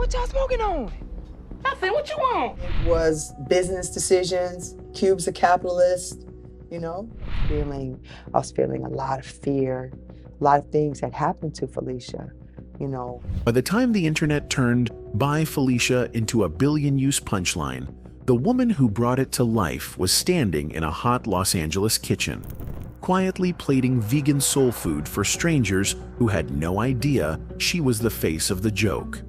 What y'all smoking on? I said, what you want? It was business decisions. Cube's a capitalist, you know. I was feeling a lot of fear. A lot of things had happened to Felicia, you know. By the time the internet turned By Felicia into a billion-use punchline, the woman who brought it to life was standing in a hot Los Angeles kitchen, quietly plating vegan soul food for strangers who had no idea she was the face of the joke.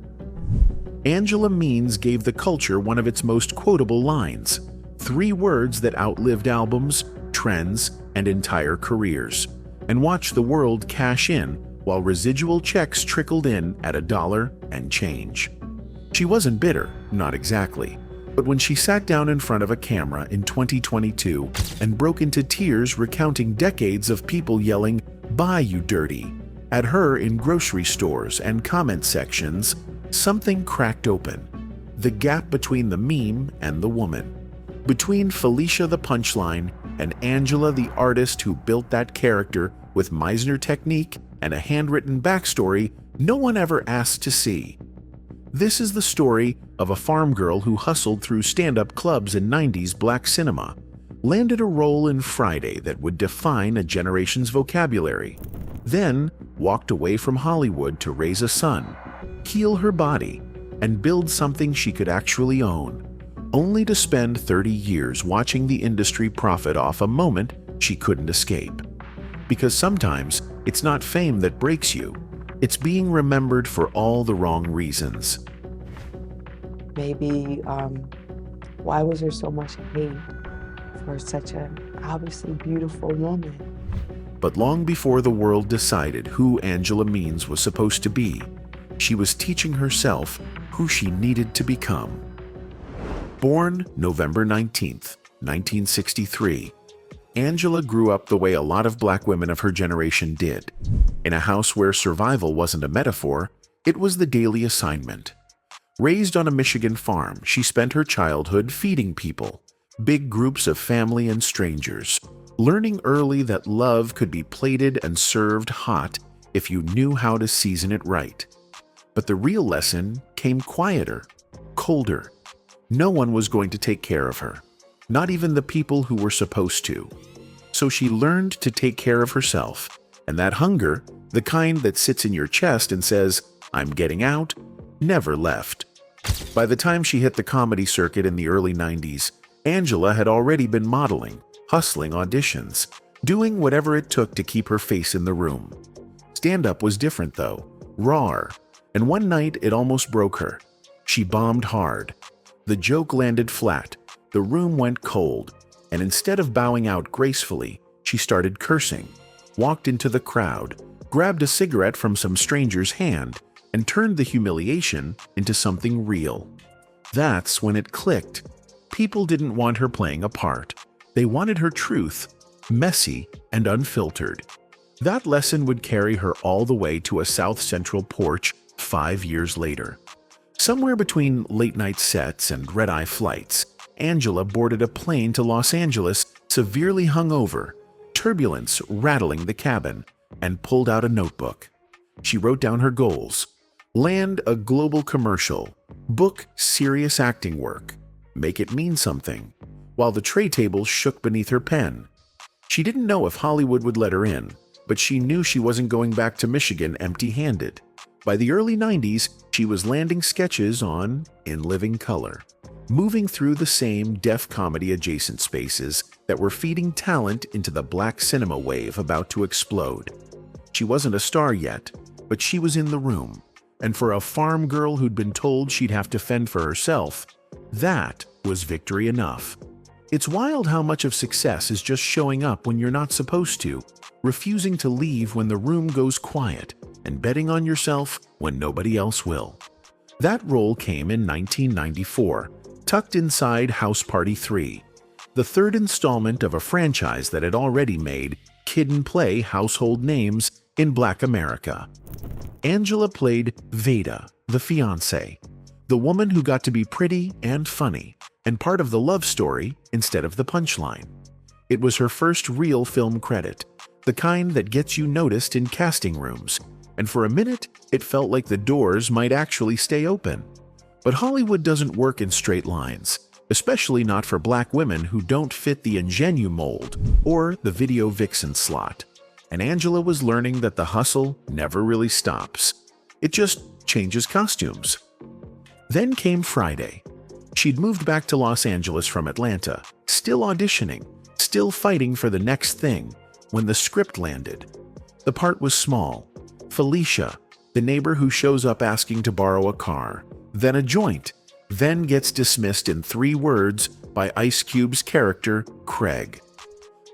Angela Means gave the culture one of its most quotable lines, 3 words that outlived albums, trends, and entire careers, and watched the world cash in while residual checks trickled in at $1 and change. She wasn't bitter, not exactly, but when she sat down in front of a camera in 2022 and broke into tears recounting decades of people yelling, "Bye, you dirty," at her in grocery stores and comment sections, something cracked open. The gap between the meme and the woman. Between Felicia the punchline and Angela the artist who built that character with Meisner technique and a handwritten backstory no one ever asked to see. This is the story of a farm girl who hustled through stand-up clubs in 90s black cinema, landed a role in Friday that would define a generation's vocabulary, then walked away from Hollywood to raise a son, heal her body, and build something she could actually own, only to spend 30 years watching the industry profit off a moment she couldn't escape. Because sometimes it's not fame that breaks you, it's being remembered for all the wrong reasons. Maybe, why was there so much hate for such an obviously beautiful woman? But long before the world decided who Angela Means was supposed to be, she was teaching herself who she needed to become. Born November 19th, 1963, Angela grew up the way a lot of black women of her generation did, in a house where survival wasn't a metaphor, it was the daily assignment. Raised on a Michigan farm, she spent her childhood feeding people, big groups of family and strangers, learning early that love could be plated and served hot if you knew how to season it right. But the real lesson came quieter, colder. No one was going to take care of her, not even the people who were supposed to. So she learned to take care of herself, and that hunger, the kind that sits in your chest and says, "I'm getting out," never left. By the time she hit the comedy circuit in the early 90s, Angela had already been modeling, hustling auditions, doing whatever it took to keep her face in the room. Stand-up was different though, raw, and one night it almost broke her. She bombed hard. The joke landed flat, the room went cold, and instead of bowing out gracefully, she started cursing, walked into the crowd, grabbed a cigarette from some stranger's hand, and turned the humiliation into something real. That's when it clicked. People didn't want her playing a part. They wanted her truth, messy and unfiltered. That lesson would carry her all the way to a South Central porch 5 years later. Somewhere between late-night sets and red-eye flights, Angela boarded a plane to Los Angeles, severely hungover, turbulence rattling the cabin, and pulled out a notebook. She wrote down her goals: land a global commercial, book serious acting work, make it mean something, while the tray tables shook beneath her pen. She didn't know if Hollywood would let her in, but she knew she wasn't going back to Michigan empty-handed. By the early 90s, she was landing sketches on In Living Color, moving through the same deaf comedy adjacent spaces that were feeding talent into the black cinema wave about to explode. She wasn't a star yet, but she was in the room, and for a farm girl who'd been told she'd have to fend for herself, that was victory enough. It's wild how much of success is just showing up when you're not supposed to, refusing to leave when the room goes quiet, and betting on yourself when nobody else will. That role came in 1994, tucked inside House Party 3, the third installment of a franchise that had already made kid-and-play household names in Black America. Angela played Veda, the fiancée, the woman who got to be pretty and funny, and part of the love story instead of the punchline. It was her first real film credit, the kind that gets you noticed in casting rooms, and for a minute, it felt like the doors might actually stay open. But Hollywood doesn't work in straight lines, especially not for black women who don't fit the ingenue mold or the video vixen slot. And Angela was learning that the hustle never really stops. It just changes costumes. Then came Friday. She'd moved back to Los Angeles from Atlanta, still auditioning, still fighting for the next thing, when the script landed. The part was small. Felicia, the neighbor who shows up asking to borrow a car, then a joint, then gets dismissed in 3 words by Ice Cube's character, Craig.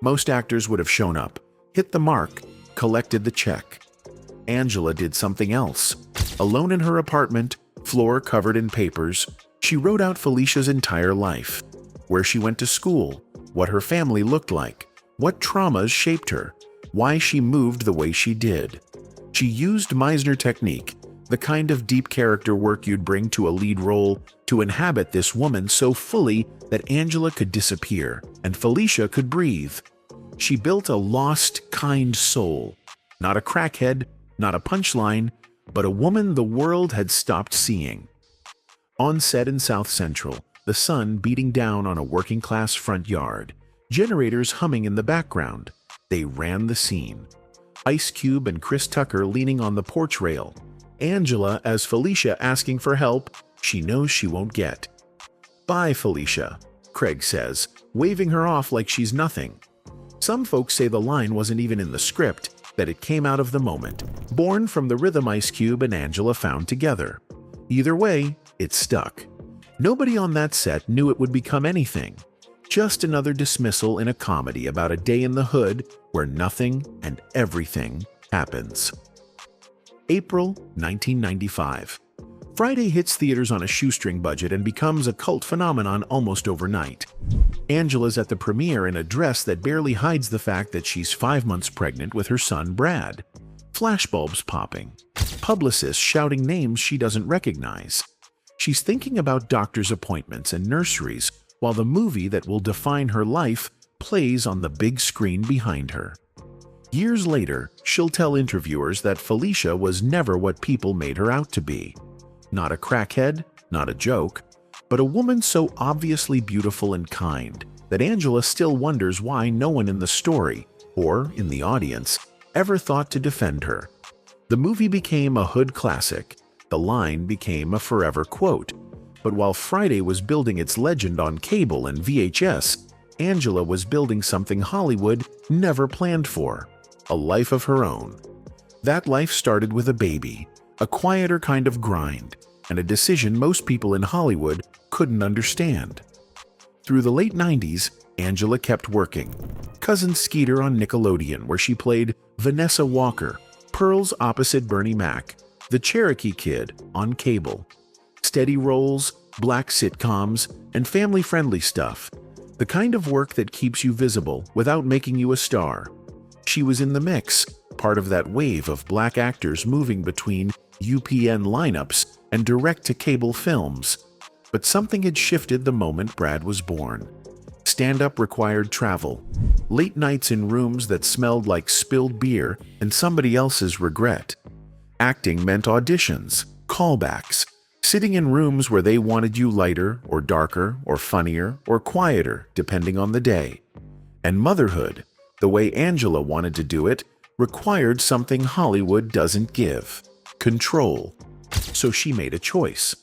Most actors would have shown up, hit the mark, collected the check. Angela did something else. Alone in her apartment, floor covered in papers, she wrote out Felicia's entire life. Where she went to school, what her family looked like, what traumas shaped her, why she moved the way she did. She used Meisner technique, the kind of deep character work you'd bring to a lead role, to inhabit this woman so fully that Angela could disappear and Felicia could breathe. She built a lost, kind soul. Not a crackhead, not a punchline, but a woman the world had stopped seeing. On set in South Central, the sun beating down on a working-class front yard, generators humming in the background, they ran the scene. Ice Cube and Chris Tucker leaning on the porch rail. Angela as Felicia asking for help she knows she won't get. "Bye, Felicia," Craig says, waving her off like she's nothing. Some folks say the line wasn't even in the script, that it came out of the moment, born from the rhythm Ice Cube and Angela found together. Either way, it stuck. Nobody on that set knew it would become anything. Just another dismissal in a comedy about a day in the hood where nothing and everything happens. April 1995. Friday hits theaters on a shoestring budget and becomes a cult phenomenon almost overnight. Angela's at the premiere in a dress that barely hides the fact that she's 5 months pregnant with her son Brad. Flashbulbs popping. Publicists shouting names she doesn't recognize. She's thinking about doctor's appointments and nurseries while the movie that will define her life plays on the big screen behind her. Years later, she'll tell interviewers that Felicia was never what people made her out to be. Not a crackhead, not a joke, but a woman so obviously beautiful and kind that Angela still wonders why no one in the story, or in the audience, ever thought to defend her. The movie became a hood classic. The line became a forever quote. But while Friday was building its legend on cable and VHS, Angela was building something Hollywood never planned for. A life of her own. That life started with a baby, a quieter kind of grind, and a decision most people in Hollywood couldn't understand. Through the late 90s, Angela kept working. Cousin Skeeter on Nickelodeon, where she played Vanessa Walker, Pearl's opposite Bernie Mac, the Cherokee Kid on cable. Steady roles, black sitcoms, and family-friendly stuff. The kind of work that keeps you visible without making you a star. She was in the mix, part of that wave of black actors moving between UPN lineups and direct-to-cable films. But something had shifted the moment Brad was born. Stand-up required travel, late nights in rooms that smelled like spilled beer and somebody else's regret. Acting meant auditions, callbacks, sitting in rooms where they wanted you lighter or darker or funnier or quieter, depending on the day. And motherhood, the way Angela wanted to do it, required something Hollywood doesn't give: control. So she made a choice.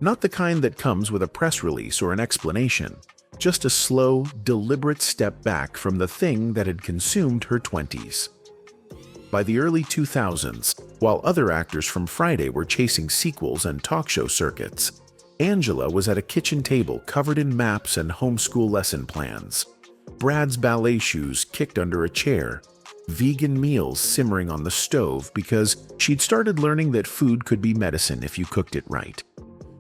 Not the kind that comes with a press release or an explanation, just a slow, deliberate step back from the thing that had consumed her 20s. By the early 2000s, while other actors from Friday were chasing sequels and talk show circuits, Angela was at a kitchen table covered in maps and homeschool lesson plans. Brad's ballet shoes kicked under a chair, vegan meals simmering on the stove because she'd started learning that food could be medicine if you cooked it right.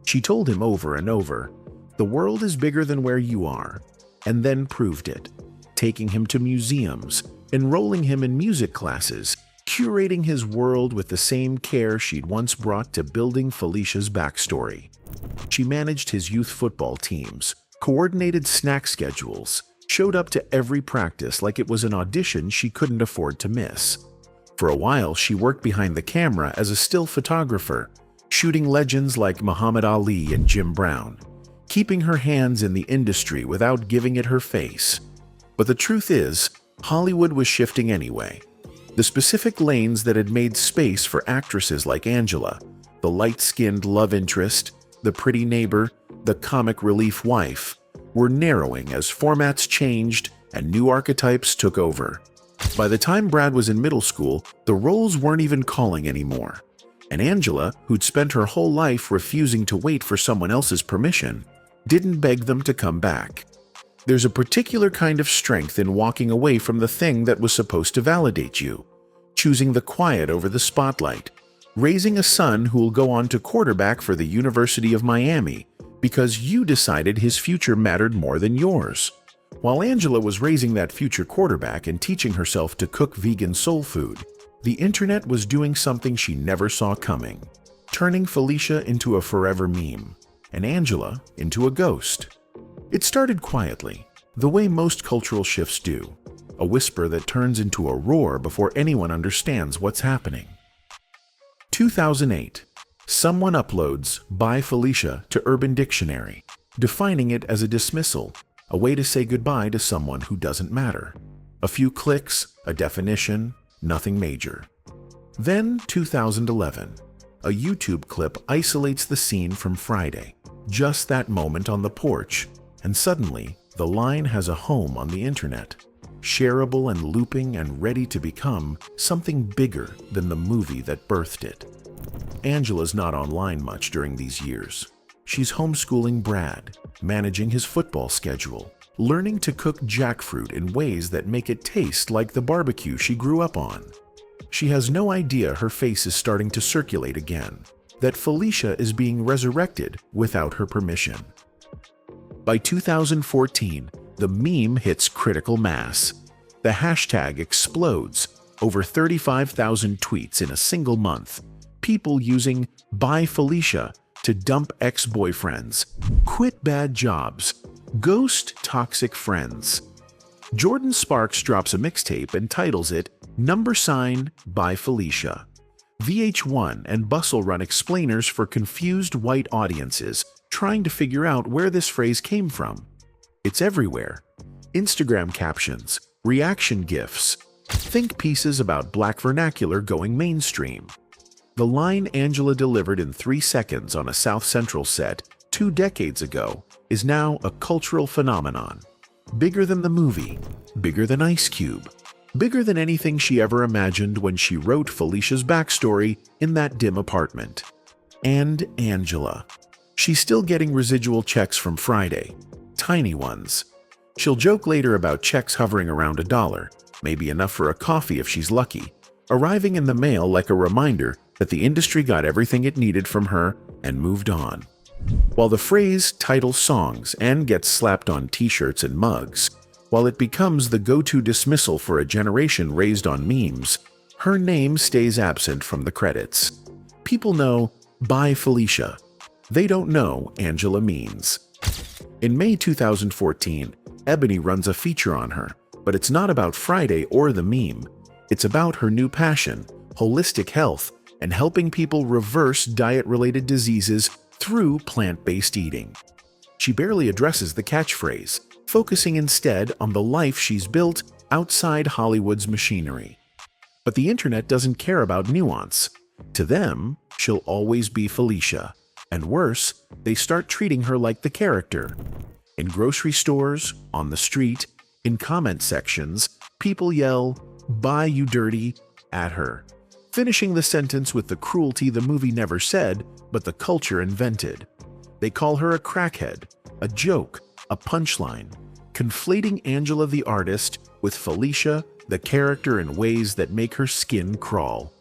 She told him over and over, "The world is bigger than where you are," and then proved it, taking him to museums, enrolling him in music classes, curating his world with the same care she'd once brought to building Felicia's backstory. She managed his youth football teams, coordinated snack schedules, showed up to every practice like it was an audition she couldn't afford to miss. For a while, she worked behind the camera as a still photographer, shooting legends like Muhammad Ali and Jim Brown, keeping her hands in the industry without giving it her face. But the truth is, Hollywood was shifting anyway. The specific lanes that had made space for actresses like Angela, the light-skinned love interest, the pretty neighbor, the comic relief wife, were narrowing as formats changed and new archetypes took over. By the time Brad was in middle school, the roles weren't even calling anymore. And Angela, who'd spent her whole life refusing to wait for someone else's permission, didn't beg them to come back. There's a particular kind of strength in walking away from the thing that was supposed to validate you, choosing the quiet over the spotlight, raising a son who'll go on to quarterback for the University of Miami because you decided his future mattered more than yours. While Angela was raising that future quarterback and teaching herself to cook vegan soul food, the internet was doing something she never saw coming, turning Felicia into a forever meme, and Angela into a ghost. It started quietly, the way most cultural shifts do, a whisper that turns into a roar before anyone understands what's happening. 2008. Someone uploads "By Felicia" to Urban Dictionary, defining it as a dismissal, a way to say goodbye to someone who doesn't matter. A few clicks, a definition, nothing major. Then 2011. A YouTube clip isolates the scene from Friday, just that moment on the porch, and suddenly the line has a home on the internet, shareable and looping and ready to become something bigger than the movie that birthed it. Angela's not online much during these years. She's homeschooling Brad, managing his football schedule, learning to cook jackfruit in ways that make it taste like the barbecue she grew up on. She has no idea her face is starting to circulate again, that Felicia is being resurrected without her permission. By 2014, the meme hits critical mass. The hashtag explodes, over 35,000 tweets in a single month. People using "By Felicia" to dump ex-boyfriends, quit bad jobs, ghost toxic friends. Jordan Sparks drops a mixtape and titles it "By Felicia." VH1 and Bustle run explainers for confused white audiences trying to figure out where this phrase came from. It's everywhere. Instagram captions, reaction GIFs, think pieces about Black vernacular going mainstream. The line Angela delivered in 3 seconds on a South Central set 2 decades ago is now a cultural phenomenon. Bigger than the movie, bigger than Ice Cube, bigger than anything she ever imagined when she wrote Felicia's backstory in that dim apartment. And Angela. She's still getting residual checks from Friday, tiny ones. She'll joke later about checks hovering around $1, maybe enough for a coffee if she's lucky, arriving in the mail like a reminder that the industry got everything it needed from her and moved on. While the phrase titles songs and gets slapped on t-shirts and mugs, while it becomes the go-to dismissal for a generation raised on memes, her name stays absent from the credits. People know "By Felicia." They don't know Angela Means. In May 2014, Ebony runs a feature on her, but it's not about Friday or the meme. It's about her new passion, holistic health, and helping people reverse diet-related diseases through plant-based eating. She barely addresses the catchphrase, focusing instead on the life she's built outside Hollywood's machinery. But the internet doesn't care about nuance. To them, she'll always be Felicia. And worse, they start treating her like the character. In grocery stores, on the street, in comment sections, people yell, "Bye, you dirty," at her, finishing the sentence with the cruelty the movie never said, but the culture invented. They call her a crackhead, a joke, a punchline, conflating Angela the artist with Felicia, the character, in ways that make her skin crawl.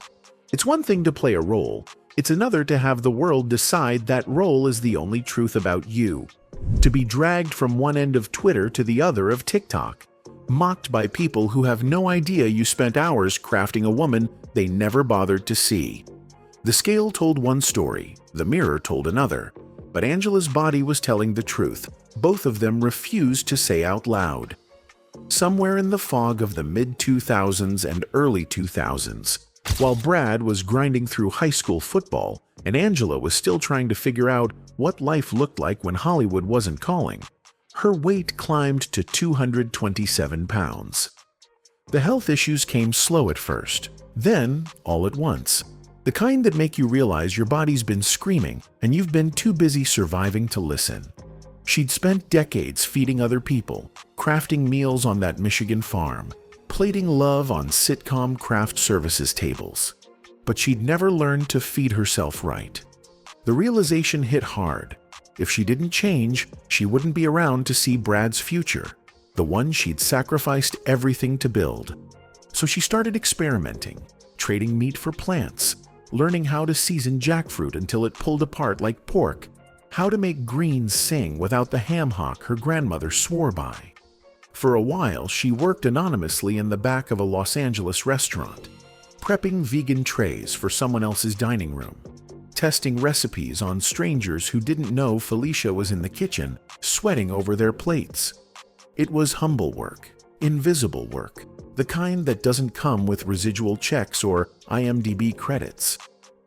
It's one thing to play a role. It's another to have the world decide that role is the only truth about you. To be dragged from one end of Twitter to the other of TikTok, mocked by people who have no idea you spent hours crafting a woman they never bothered to see. The scale told one story, the mirror told another, but Angela's body was telling the truth. Both of them refused to say out loud. Somewhere in the fog of the mid-2000s and early 2000s, while Brad was grinding through high school football, and Angela was still trying to figure out what life looked like when Hollywood wasn't calling. Her weight climbed to 227 pounds. The health issues came slow at first, then all at once. The kind that make you realize your body's been screaming and you've been too busy surviving to listen. She'd spent decades feeding other people, crafting meals on that Michigan farm, plating love on sitcom craft services tables. But she'd never learned to feed herself right. The realization hit hard. If she didn't change, she wouldn't be around to see Brad's future, the one she'd sacrificed everything to build. So she started experimenting, trading meat for plants, learning how to season jackfruit until it pulled apart like pork, how to make greens sing without the ham hock her grandmother swore by. For a while, she worked anonymously in the back of a Los Angeles restaurant, prepping vegan trays for someone else's dining room, testing recipes on strangers who didn't know Felicia was in the kitchen, sweating over their plates. It was humble work, invisible work, the kind that doesn't come with residual checks or IMDb credits.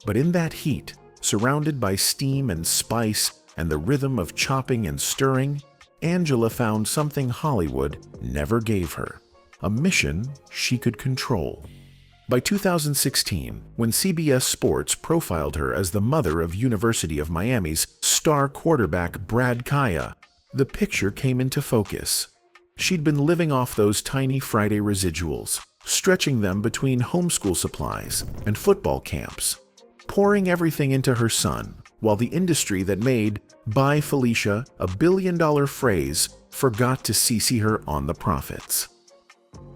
But in that heat, surrounded by steam and spice and the rhythm of chopping and stirring, Angela found something Hollywood never gave her, a mission she could control. By 2016, when CBS Sports profiled her as the mother of University of Miami's star quarterback Brad Kaya, the picture came into focus. She'd been living off those tiny Friday residuals, stretching them between homeschool supplies and football camps, pouring everything into her son, while the industry that made "Buy Felicia" a billion-dollar phrase forgot to CC her on the profits.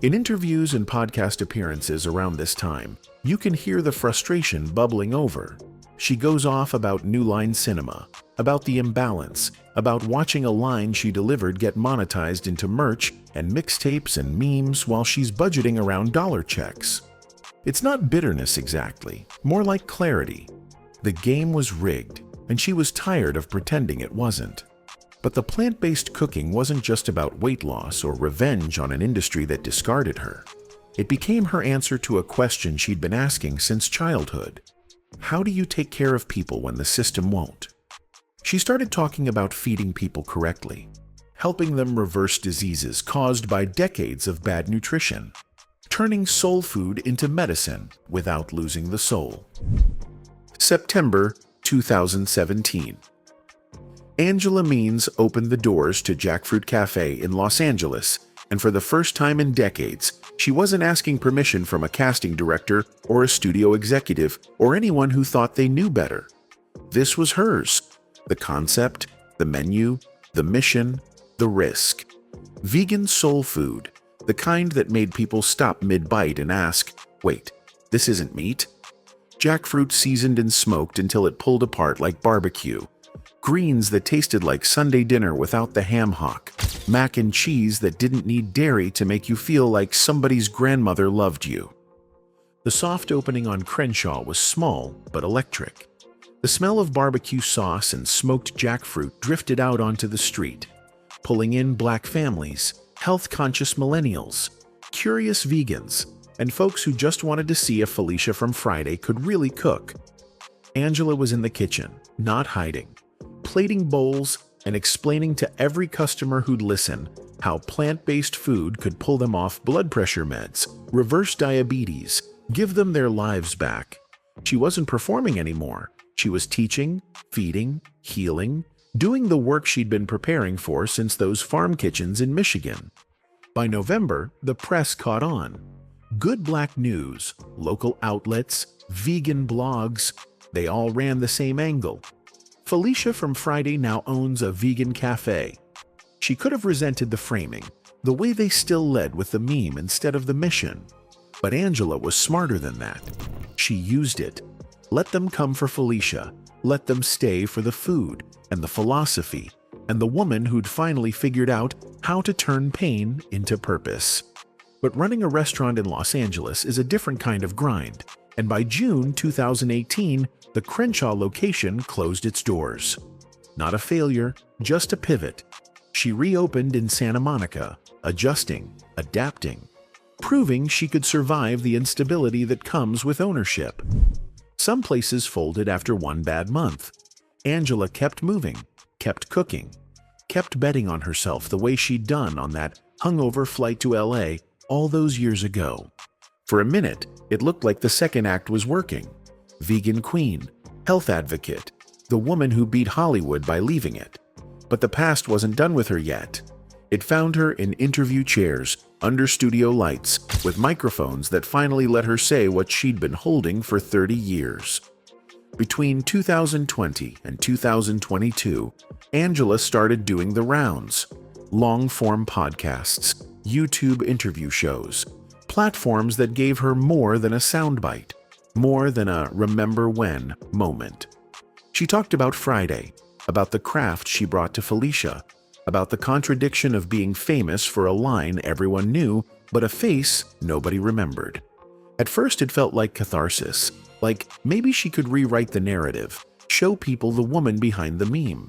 In interviews and podcast appearances around this time, you can hear the frustration bubbling over. She goes off about New Line Cinema, about the imbalance, about watching a line she delivered get monetized into merch and mixtapes and memes while she's budgeting around dollar checks. It's not bitterness exactly, more like clarity. The game was rigged, and she was tired of pretending it wasn't. But the plant-based cooking wasn't just about weight loss or revenge on an industry that discarded her. It became her answer to a question she'd been asking since childhood. How do you take care of people when the system won't? She started talking about feeding people correctly, helping them reverse diseases caused by decades of bad nutrition, turning soul food into medicine without losing the soul. September 2017. Angela Means opened the doors to Jackfruit Cafe in Los Angeles, and for the first time in decades, she wasn't asking permission from a casting director or a studio executive or anyone who thought they knew better. This was hers. The concept, the menu, the mission, the risk. Vegan soul food, the kind that made people stop mid-bite and ask, "Wait, this isn't meat?" Jackfruit seasoned and smoked until it pulled apart like barbecue. Greens that tasted like Sunday dinner without the ham hock. Mac and cheese that didn't need dairy to make you feel like somebody's grandmother loved you. The soft opening on Crenshaw was small but electric. The smell of barbecue sauce and smoked jackfruit drifted out onto the street, pulling in Black families, health-conscious millennials, curious vegans, and folks who just wanted to see if Felicia from Friday could really cook. Angela was in the kitchen, not hiding, plating bowls and explaining to every customer who'd listen how plant-based food could pull them off blood pressure meds, reverse diabetes, give them their lives back. She wasn't performing anymore. She was teaching, feeding, healing, doing the work she'd been preparing for since those farm kitchens in Michigan. By November, the press caught on. Good Black news, local outlets, vegan blogs, they all ran the same angle. Felicia from Friday now owns a vegan cafe. She could have resented the framing, the way they still led with the meme instead of the mission. But Angela was smarter than that. She used it. Let them come for Felicia. Let them stay for the food and the philosophy and the woman who'd finally figured out how to turn pain into purpose. But running a restaurant in Los Angeles is a different kind of grind, and by June 2018, the Crenshaw location closed its doors. Not a failure, just a pivot. She reopened in Santa Monica, adjusting, adapting, proving she could survive the instability that comes with ownership. Some places folded after one bad month. Angela kept moving, kept cooking, kept betting on herself the way she'd done on that hungover flight to LA all those years ago. For a minute, it looked like the second act was working. Vegan queen, health advocate, the woman who beat Hollywood by leaving it. But the past wasn't done with her yet. It found her in interview chairs, under studio lights, with microphones that finally let her say what she'd been holding for 30 years. Between 2020 and 2022, Angela started doing the rounds. Long-form podcasts, YouTube interview shows, platforms that gave her more than a soundbite, more than a remember when moment. She talked about Friday, about the craft she brought to Felicia, about the contradiction of being famous for a line everyone knew, but a face nobody remembered. At first it felt like catharsis, like maybe she could rewrite the narrative, show people the woman behind the meme.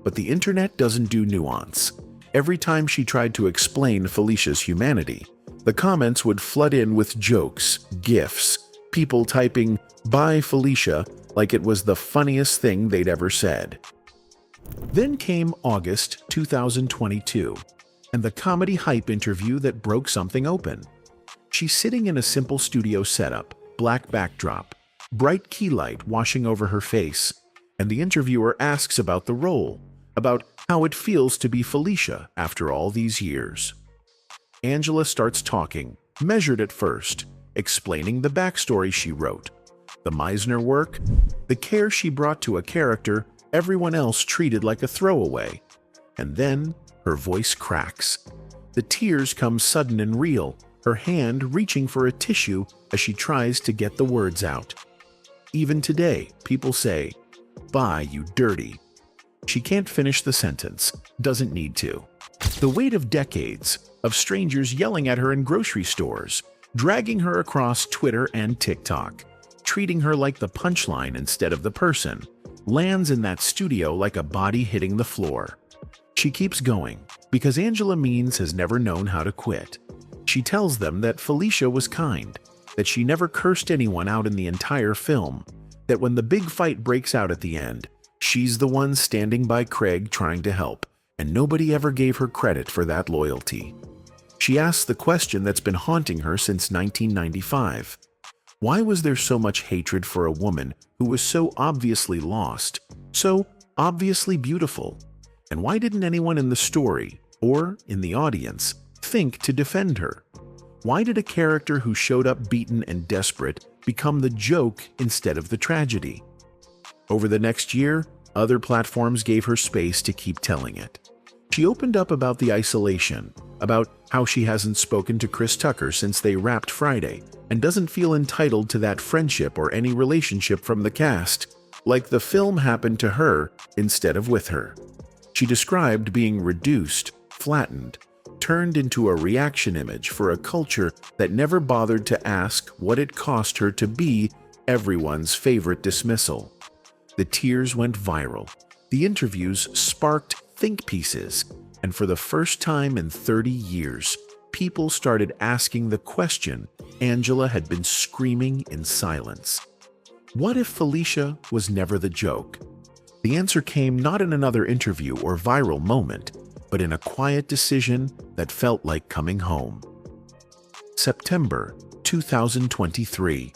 But the internet doesn't do nuance. Every time she tried to explain Felicia's humanity, the comments would flood in with jokes, gifs, people typing, "Bye Felicia," like it was the funniest thing they'd ever said. Then came August 2022, and the comedy hype interview that broke something open. She's sitting in a simple studio setup, black backdrop, bright key light washing over her face, and the interviewer asks about the role, about how it feels to be Felicia after all these years. Angela starts talking, measured at first, explaining the backstory she wrote, the Meisner work, the care she brought to a character everyone else treated like a throwaway. And then her voice cracks. The tears come sudden and real, her hand reaching for a tissue as she tries to get the words out. Even today, people say, "Bye, you dirty." She can't finish the sentence, doesn't need to. The weight of decades, of strangers yelling at her in grocery stores, dragging her across Twitter and TikTok, treating her like the punchline instead of the person, lands in that studio like a body hitting the floor. She keeps going, because Angela Means has never known how to quit. She tells them that Felicia was kind, that she never cursed anyone out in the entire film, that when the big fight breaks out at the end, she's the one standing by Craig trying to help, and nobody ever gave her credit for that loyalty. She asks the question that's been haunting her since 1995. Why was there so much hatred for a woman who was so obviously lost, so obviously beautiful? And why didn't anyone in the story, or in the audience, think to defend her? Why did a character who showed up beaten and desperate become the joke instead of the tragedy? Over the next year, other platforms gave her space to keep telling it. She opened up about the isolation, about how she hasn't spoken to Chris Tucker since they wrapped Friday, and doesn't feel entitled to that friendship or any relationship from the cast, like the film happened to her instead of with her. She described being reduced, flattened, turned into a reaction image for a culture that never bothered to ask what it cost her to be everyone's favorite dismissal. The tears went viral. The interviews sparked think pieces, and for the first time in 30 years, people started asking the question Angela had been screaming in silence. What if Felicia was never the joke? The answer came not in another interview or viral moment, but in a quiet decision that felt like coming home. September 2023.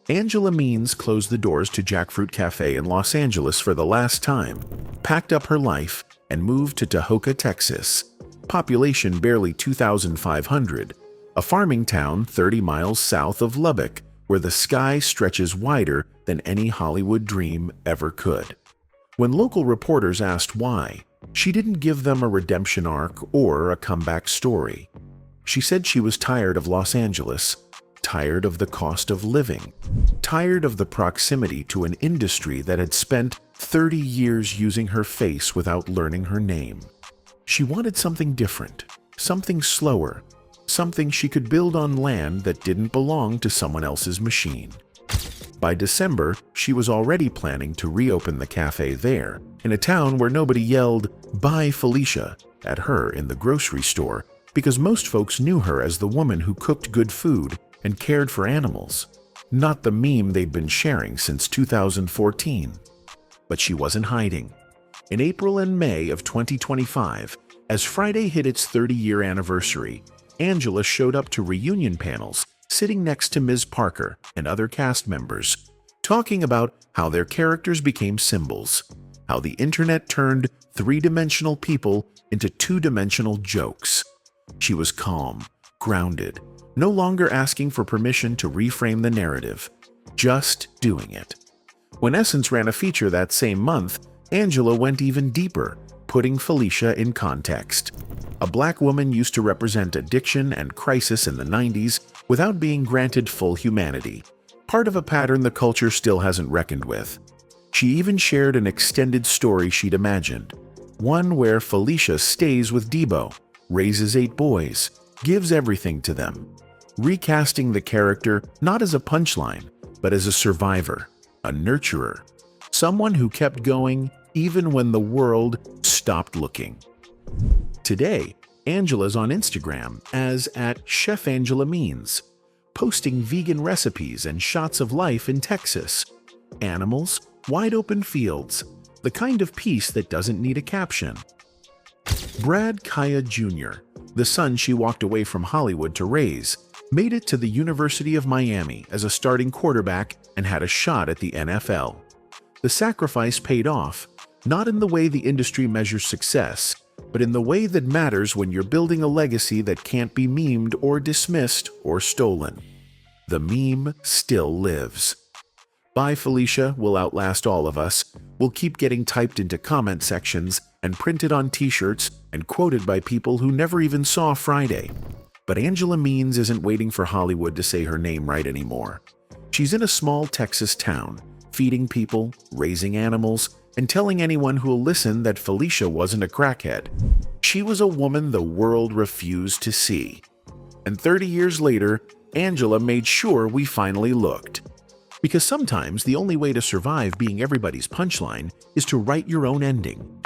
Angela Means closed the doors to Jackfruit Cafe in Los Angeles for the last time, packed up her life, and moved to Tahoka, Texas. Population barely 2,500, a farming town 30 miles south of Lubbock, where the sky stretches wider than any Hollywood dream ever could. When local reporters asked why, she didn't give them a redemption arc or a comeback story. She said she was tired of Los Angeles, tired of the cost of living, tired of the proximity to an industry that had spent 30 years using her face without learning her name. She wanted something different, something slower, something she could build on land that didn't belong to someone else's machine. By December, she was already planning to reopen the cafe there, in a town where nobody yelled, "Bye Felicia," at her in the grocery store, because most folks knew her as the woman who cooked good food and cared for animals. not the meme they'd been sharing since 2014. But she wasn't hiding. In April and May of 2025, as Friday hit its 30-year anniversary, Angela showed up to reunion panels, sitting next to Ms. Parker and other cast members, talking about how their characters became symbols, how the internet turned three-dimensional people into two-dimensional jokes. She was calm, grounded, no longer asking for permission to reframe the narrative, just doing it. When Essence ran a feature that same month, Angela went even deeper, putting Felicia in context. A Black woman used to represent addiction and crisis in the 90s without being granted full humanity, part of a pattern the culture still hasn't reckoned with. She even shared an extended story she'd imagined, one where Felicia stays with Debo, raises 8 boys, gives everything to them, recasting the character not as a punchline, but as a survivor, a nurturer, someone who kept going even when the world stopped looking. Today, Angela's on Instagram as @ChefAngelaMeans, posting vegan recipes and shots of life in Texas. Animals, wide open fields, the kind of peace that doesn't need a caption. Brad Kaya Jr., the son she walked away from Hollywood to raise, made it to the University of Miami as a starting quarterback and had a shot at the NFL. The sacrifice paid off, not in the way the industry measures success, but in the way that matters when you're building a legacy that can't be memed or dismissed or stolen. The meme still lives. Bye, Felicia will outlast all of us. We'll keep getting typed into comment sections and printed on t-shirts and quoted by people who never even saw Friday. But Angela Means isn't waiting for Hollywood to say her name right anymore. She's in a small Texas town, feeding people, raising animals, and telling anyone who'll listen that Felicia wasn't a crackhead. She was a woman the world refused to see. And 30 years later, Angela made sure we finally looked. Because sometimes the only way to survive being everybody's punchline is to write your own ending.